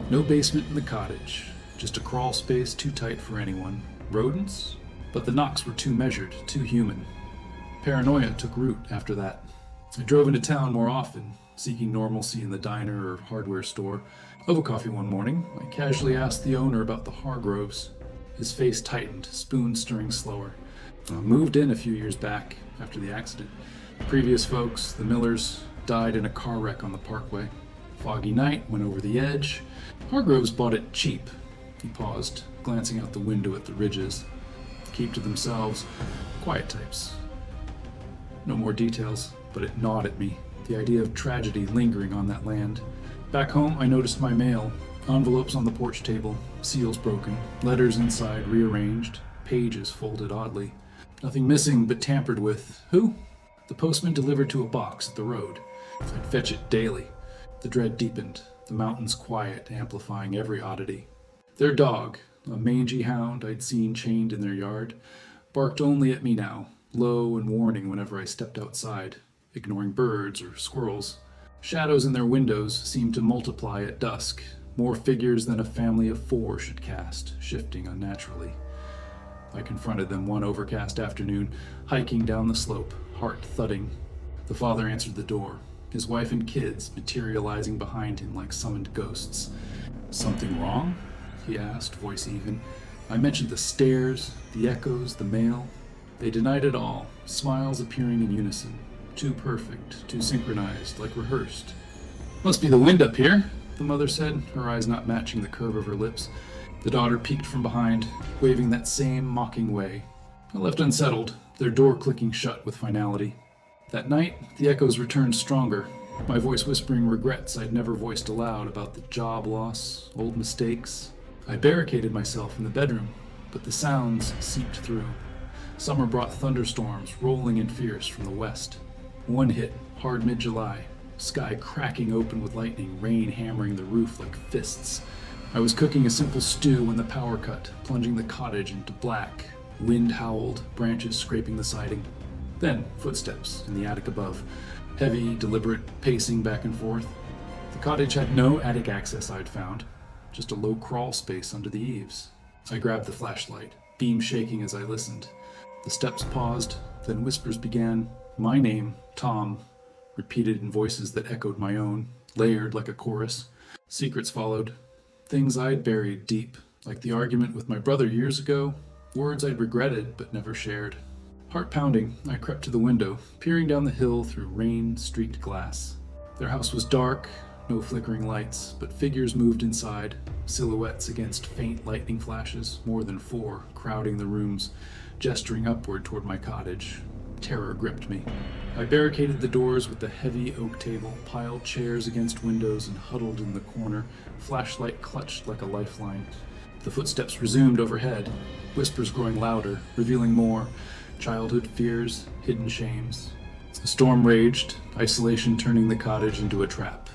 No basement in the cottage, just a crawl space too tight for anyone. Rodents? But the knocks were too measured, too human. Paranoia took root after that. I drove into town more often, seeking normalcy in the diner or hardware store. Over coffee one morning, I casually asked the owner about the Hargroves. His face tightened, spoon stirring slower. I moved in a few years back, after the accident. Previous folks, the Millers, died in a car wreck on the Parkway. Foggy night, went over the edge. Hargroves bought it cheap. He paused, glancing out the window at the ridges. Keep to themselves, quiet types. No more details, but it gnawed at me, the idea of tragedy lingering on that land. Back home, I noticed my mail. Envelopes on the porch table, seals broken, letters inside rearranged, pages folded oddly. Nothing missing but tampered with. Who? The postman delivered to a box at the road. I'd fetch it daily. The dread deepened, the mountains quiet, amplifying every oddity. Their dog, a mangy hound I'd seen chained in their yard, barked only at me now, low and warning whenever I stepped outside, ignoring birds or squirrels. Shadows in their windows seemed to multiply at dusk, more figures than a family of 4 should cast, shifting unnaturally. I confronted them one overcast afternoon, hiking down the slope, heart thudding. The father answered the door, his wife and kids materializing behind him like summoned ghosts. "Something wrong?" he asked, voice even. I mentioned the stairs, the echoes, the mail. They denied it all, smiles appearing in unison. Too perfect, too synchronized, like rehearsed. "Must be the wind up here," the mother said, her eyes not matching the curve of her lips. The daughter peeked from behind, waving that same mocking way. I left unsettled, their door clicking shut with finality. That night, the echoes returned stronger, my voice whispering regrets I'd never voiced aloud about the job loss, old mistakes. I barricaded myself in the bedroom, but the sounds seeped through. Summer brought thunderstorms rolling and fierce from the west. One hit, hard mid-July, sky cracking open with lightning, rain hammering the roof like fists. I was cooking a simple stew when the power cut, plunging the cottage into black. Wind howled, branches scraping the siding. Then, footsteps in the attic above, heavy, deliberate, pacing back and forth. The cottage had no attic access I'd found, just a low crawl space under the eaves. I grabbed the flashlight, beam shaking as I listened. The steps paused, then whispers began. My name, Tom, repeated in voices that echoed my own, layered like a chorus. Secrets followed, things I'd buried deep, like the argument with my brother years ago, words I'd regretted but never shared. Heart pounding, I crept to the window, peering down the hill through rain-streaked glass. Their house was dark, no flickering lights, but figures moved inside, silhouettes against faint lightning flashes, more than 4, crowding the rooms, gesturing upward toward my cottage. Terror gripped me. I barricaded the doors with the heavy oak table, piled chairs against windows, and huddled in the corner, flashlight clutched like a lifeline. The footsteps resumed overhead, whispers growing louder, revealing more, childhood fears, hidden shames. The storm raged, isolation turning the cottage into a trap.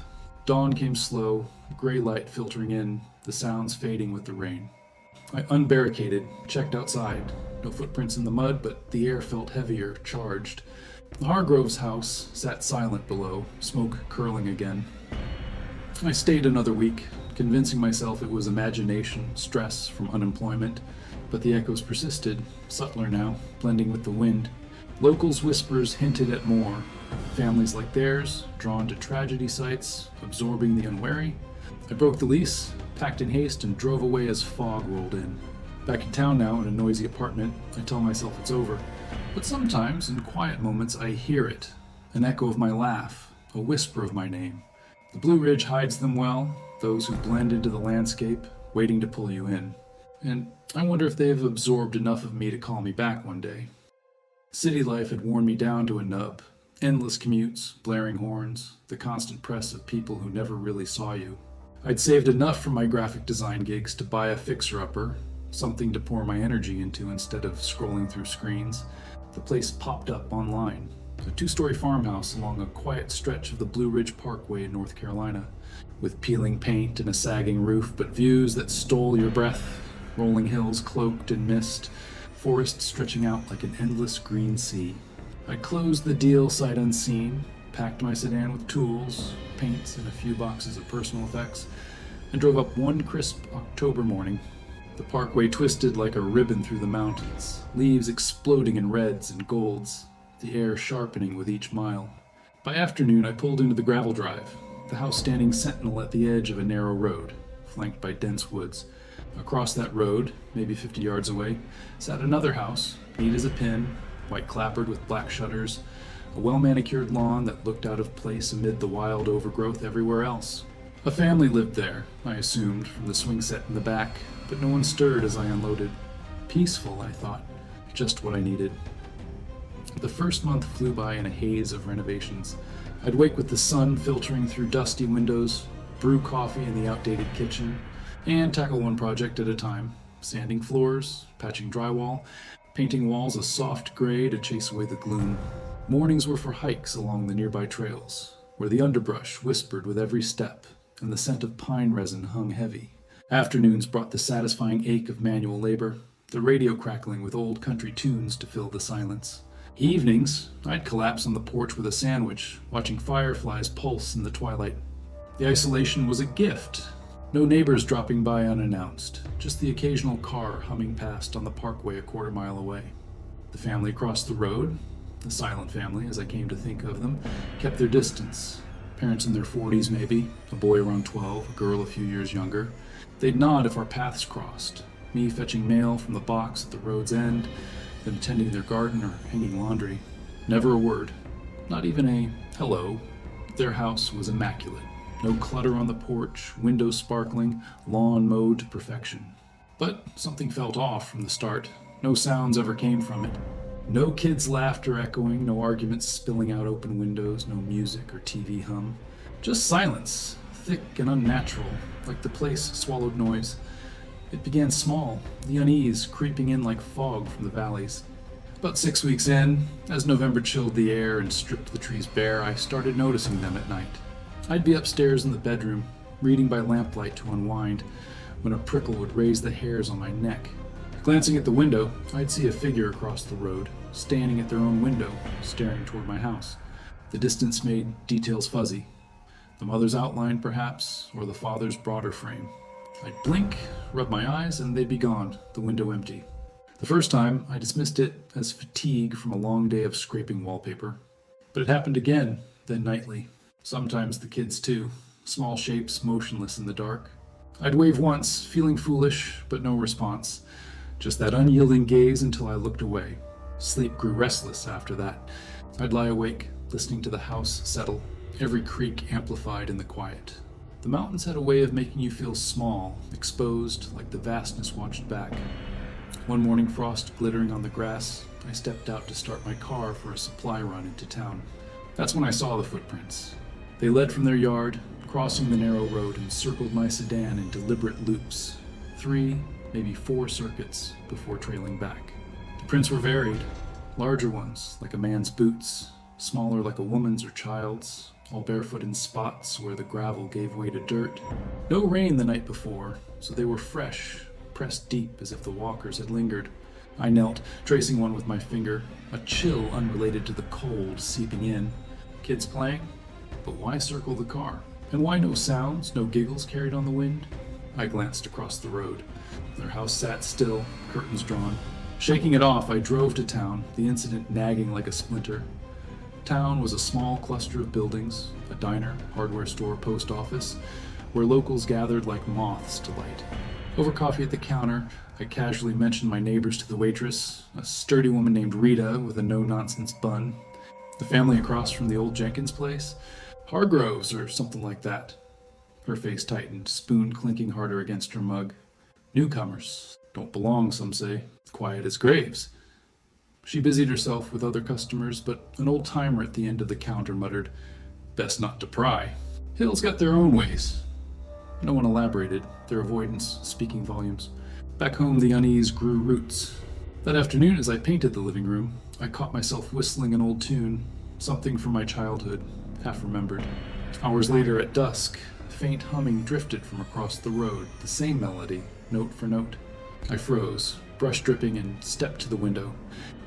Dawn came slow, gray light filtering in, the sounds fading with the rain. I unbarricaded, checked outside. No footprints in the mud, but the air felt heavier, charged. The Hargroves' house sat silent below, smoke curling again. I stayed another week, convincing myself it was imagination, stress from unemployment, but the echoes persisted, subtler now, blending with the wind. Locals' whispers hinted at more. Families like theirs, drawn to tragedy sites, absorbing the unwary. I broke the lease, packed in haste, and drove away as fog rolled in. Back in town now, in a noisy apartment, I tell myself it's over. But sometimes, in quiet moments, I hear it. An echo of my laugh, a whisper of my name. The Blue Ridge hides them well, those who blend into the landscape, waiting to pull you in. And I wonder if they've absorbed enough of me to call me back one day. City life had worn me down to a nub. Endless commutes, blaring horns, the constant press of people who never really saw you. I'd saved enough from my graphic design gigs to buy a fixer-upper, something to pour my energy into instead of scrolling through screens. The place popped up online. A 2-story farmhouse along a quiet stretch of the Blue Ridge Parkway in North Carolina, with peeling paint and a sagging roof, but views that stole your breath, rolling hills cloaked in mist, forests stretching out like an endless green sea. I closed the deal sight unseen, packed my sedan with tools, paints, and a few boxes of personal effects, and drove up one crisp October morning. The parkway twisted like a ribbon through the mountains, leaves exploding in reds and golds, the air sharpening with each mile. By afternoon, I pulled into the gravel drive, the house standing sentinel at the edge of a narrow road, flanked by dense woods. Across that road, maybe 50 yards away, sat another house, neat as a pin, white clapboard with black shutters, a well-manicured lawn that looked out of place amid the wild overgrowth everywhere else. A family lived there, I assumed, from the swing set in the back, but no one stirred as I unloaded. Peaceful, I thought. Just what I needed. The first month flew by in a haze of renovations. I'd wake with the sun filtering through dusty windows, brew coffee in the outdated kitchen, and tackle one project at a time. Sanding floors, patching drywall, painting walls a soft gray to chase away the gloom. Mornings were for hikes along the nearby trails, where the underbrush whispered with every step, and the scent of pine resin hung heavy. Afternoons brought the satisfying ache of manual labor, the radio crackling with old country tunes to fill the silence. Evenings, I'd collapse on the porch with a sandwich, watching fireflies pulse in the twilight. The isolation was a gift. No neighbors dropping by unannounced, just the occasional car humming past on the parkway a quarter mile away. The family across the road, the silent family as I came to think of them, kept their distance. Parents in their 40s maybe, a boy around 12, a girl a few years younger. They'd nod if our paths crossed, me fetching mail from the box at the road's end, them tending their garden or hanging laundry. Never a word, not even a hello. Their house was immaculate. No clutter on the porch, windows sparkling, lawn mowed to perfection. But something felt off from the start. No sounds ever came from it. No kids' laughter echoing, no arguments spilling out open windows, no music or TV hum. Just silence, thick and unnatural, like the place swallowed noise. It began small, the unease creeping in like fog from the valleys. About 6 weeks in, as November chilled the air and stripped the trees bare, I started noticing them at night. I'd be upstairs in the bedroom, reading by lamplight to unwind, when a prickle would raise the hairs on my neck. Glancing at the window, I'd see a figure across the road, standing at their own window, staring toward my house. The distance made details fuzzy. The mother's outline, perhaps, or the father's broader frame. I'd blink, rub my eyes, and they'd be gone, the window empty. The first time, I dismissed it as fatigue from a long day of scraping wallpaper. But it happened again, then nightly. Sometimes the kids too, small shapes motionless in the dark. I'd wave once, feeling foolish, but no response. Just that unyielding gaze until I looked away. Sleep grew restless after that. I'd lie awake, listening to the house settle, every creak amplified in the quiet. The mountains had a way of making you feel small, exposed, like the vastness watched back. One morning, frost glittering on the grass, I stepped out to start my car for a supply run into town. That's when I saw the footprints. They led from their yard, crossing the narrow road, and circled my sedan in deliberate loops. 3, maybe 4 circuits before trailing back. The prints were varied, larger ones, like a man's boots, smaller like a woman's or child's, all barefoot in spots where the gravel gave way to dirt. No rain the night before, so they were fresh, pressed deep as if the walkers had lingered. I knelt, tracing one with my finger, a chill unrelated to the cold seeping in. Kids playing? But why circle the car? And why no sounds, no giggles carried on the wind? I glanced across the road. Their house sat still, curtains drawn. Shaking it off, I drove to town, the incident nagging like a splinter. Town was a small cluster of buildings, a diner, hardware store, post office, where locals gathered like moths to light. Over coffee at the counter, I casually mentioned my neighbors to the waitress, a sturdy woman named Rita with a no-nonsense bun. The family across from the old Jenkins place? Hargroves or something like that. Her face tightened, spoon clinking harder against her mug. Newcomers. Don't belong, some say. Quiet as graves. She busied herself with other customers, but an old-timer at the end of the counter muttered, "Best not to pry. Hill's got their own ways." No one elaborated, their avoidance speaking volumes. Back home, the unease grew roots. That afternoon, as I painted the living room, I caught myself whistling an old tune, something from my childhood, half remembered. Hours later, at dusk, faint humming drifted from across the road, the same melody, note for note. I froze, brush dripping, and stepped to the window.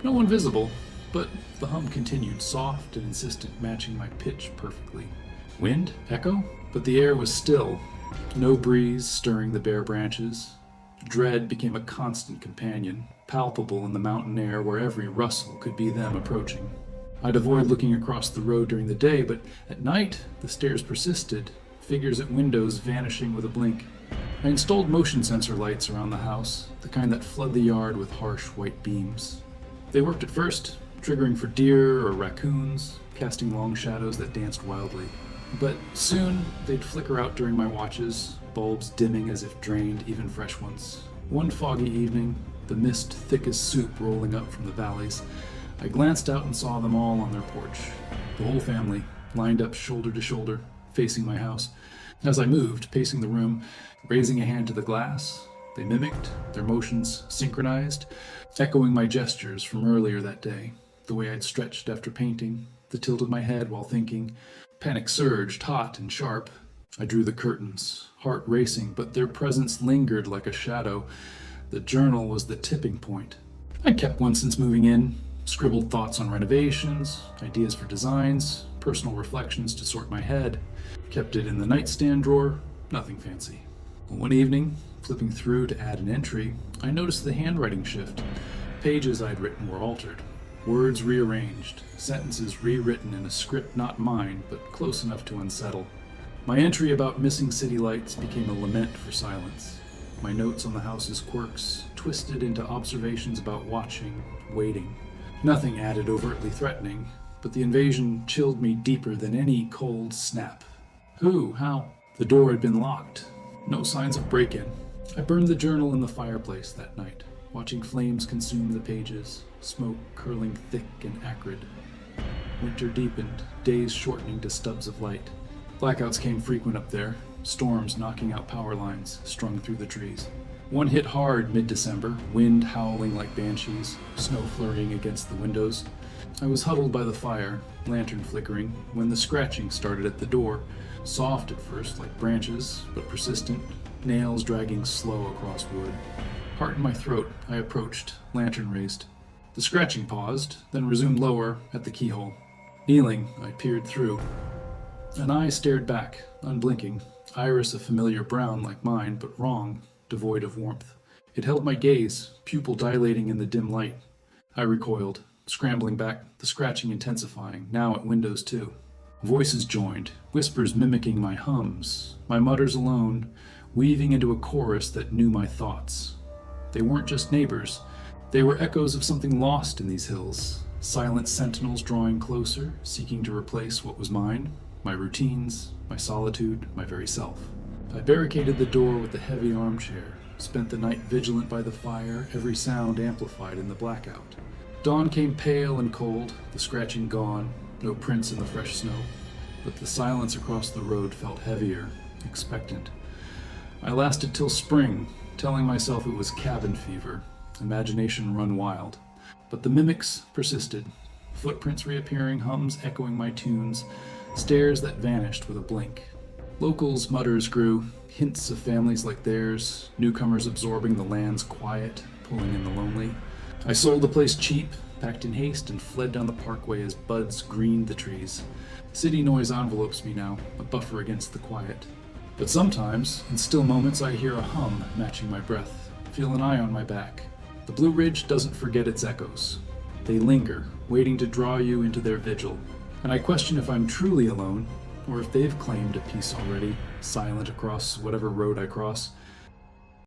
No one visible, but the hum continued, soft and insistent, matching my pitch perfectly. Wind? Echo? But the air was still. No breeze stirring the bare branches. Dread became a constant companion, palpable in the mountain air where every rustle could be them approaching. I'd avoid looking across the road during the day, but at night the stares persisted, figures at windows vanishing with a blink. I installed motion sensor lights around the house, the kind that flood the yard with harsh white beams. They worked at first, triggering for deer or raccoons, casting long shadows that danced wildly. But soon, they'd flicker out during my watches, bulbs dimming as if drained, even fresh ones. One foggy evening, the mist thick as soup rolling up from the valleys, I glanced out and saw them all on their porch. The whole family, lined up shoulder to shoulder, facing my house. As I moved, pacing the room, raising a hand to the glass, they mimicked, their motions synchronized, echoing my gestures from earlier that day, the way I'd stretched after painting, the tilt of my head while thinking. Panic surged, hot and sharp. I drew the curtains, heart racing, but their presence lingered like a shadow. The journal was the tipping point. I'd kept one since moving in, scribbled thoughts on renovations, ideas for designs, personal reflections to sort my head. Kept it in the nightstand drawer, nothing fancy. One evening, flipping through to add an entry, I noticed the handwriting shift. Pages I'd written were altered. Words rearranged, sentences rewritten in a script not mine, but close enough to unsettle. My entry about missing city lights became a lament for silence. My notes on the house's quirks twisted into observations about watching, waiting. Nothing added overtly threatening, but the invasion chilled me deeper than any cold snap. Who? How? The door had been locked. No signs of break-in. I burned the journal in the fireplace that night, watching flames consume the pages, smoke curling thick and acrid. Winter deepened, days shortening to stubs of light. Blackouts came frequent up there, storms knocking out power lines strung through the trees. One hit hard mid-December, wind howling like banshees, snow flurrying against the windows. I was huddled by the fire, lantern flickering, when the scratching started at the door, soft at first like branches, but persistent, nails dragging slow across wood. Heart in my throat, I approached, lantern raised. The scratching paused, then resumed lower at the keyhole. Kneeling, I peered through. An eye stared back, unblinking, iris a familiar brown like mine, but wrong, devoid of warmth. It held my gaze, pupil dilating in the dim light. I recoiled, scrambling back, the scratching intensifying, now at windows too. Voices joined, whispers mimicking my hums, my mutters alone, weaving into a chorus that knew my thoughts. They weren't just neighbors. They were echoes of something lost in these hills, silent sentinels drawing closer, seeking to replace what was mine, my routines, my solitude, my very self. I barricaded the door with the heavy armchair, spent the night vigilant by the fire, every sound amplified in the blackout. Dawn came pale and cold, the scratching gone, no prints in the fresh snow, but the silence across the road felt heavier, expectant. I lasted till spring, telling myself it was cabin fever, imagination run wild. But the mimics persisted, footprints reappearing, hums echoing my tunes, stares that vanished with a blink. Locals' mutters grew, hints of families like theirs, newcomers absorbing the land's quiet, pulling in the lonely. I sold the place cheap, packed in haste, and fled down the parkway as buds greened the trees. City noise envelopes me now, a buffer against the quiet. But sometimes, in still moments, I hear a hum matching my breath, feel an eye on my back. The Blue Ridge doesn't forget its echoes. They linger, waiting to draw you into their vigil. And I question if I'm truly alone, or if they've claimed a peace already, silent across whatever road I cross.